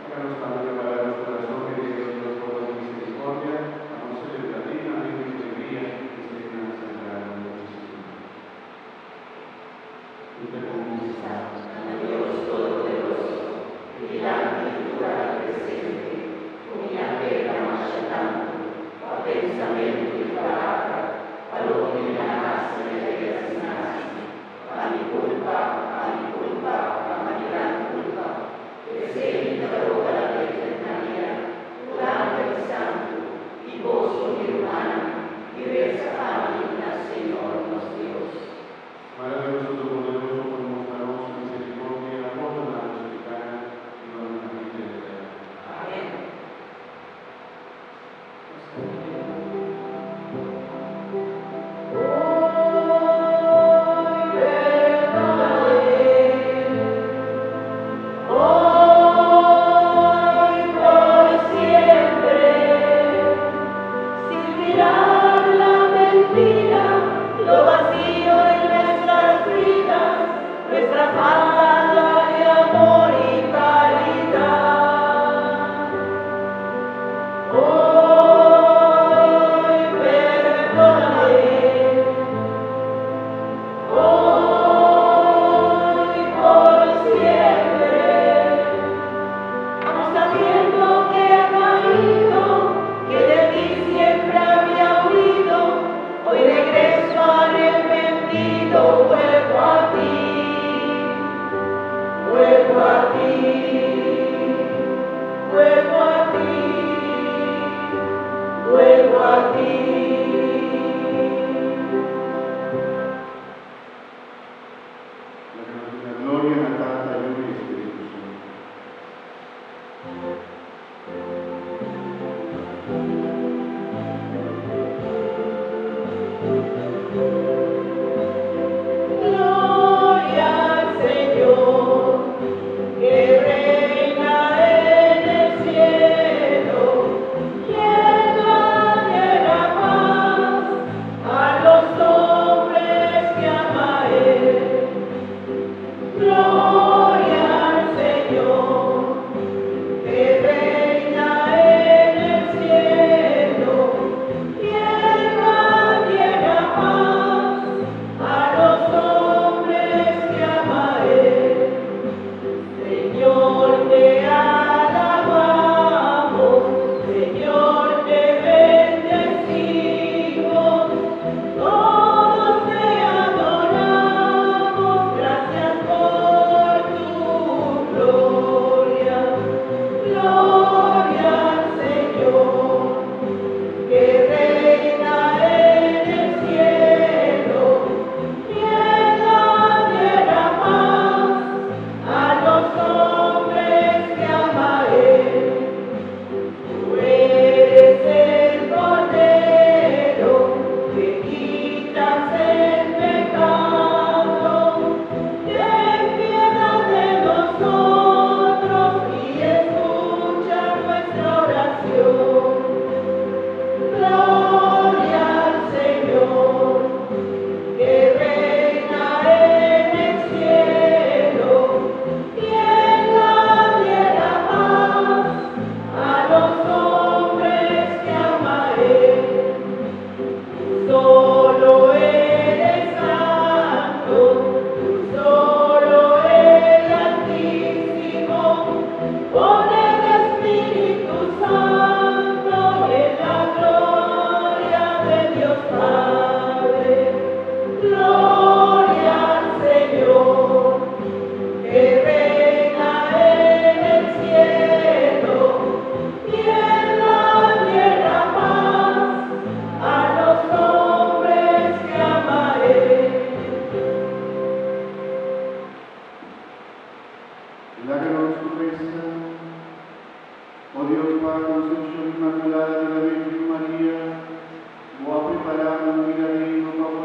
Háganos Padre preparar los corazones y que los fuegos de misericordia, vamos a celebrar dignamente tu alegría y serena sagrada de Dios. Tú te conquistas a Dios Todopoderoso, vigilante y natural presente, humillante y tanto, a pensamiento y palabra, a lo que me nace y a mi culpa, a mi gran culpa, que se interroga la Virgen María, grande y santo, y gozo y humana, diversa maligna, Señor, nos Dios. Madre de nosotros poderoso, por mostrarnos su misericordia, perdónanos nuestros pecados y no nos dejes caer. Amén. La gloria, la Padre, el Hijo y el Espíritu Santo. Gloria al Señor, que reina en el cielo, y en la tierra paz a los hombres que ama Él. Gloria al Señor, que reina en el cielo, y en la tierra paz a los hombres que ama Él. Señor, te alabamos, Señor, te bendecimos, todos te adoramos, gracias por tu gloria. Gloria al Señor, que reina en el cielo, y en la tierra paz a los hombres que ama Él. Tú eres el Cordero que quitas el pecado. Ten piedad de nosotros y escucha nuestra oración. Gloria al Señor, que reina en el cielo, y en la tierra paz a los hombres que ama Él. Tú solo eres santo, tú solo eres altísimo, con el Espíritu Santo y en la gloria de Dios Padre. Gloria al Señor, que reina en el cielo, y en la tierra paz a los hombres que ama Él. Láganos tu mesa, oh Dios Padre, Concepción Inmaculada de la Virgen María, o ha preparado un milagrino para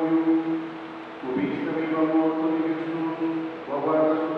tu vista vivo amor de Jesús, o aguarda su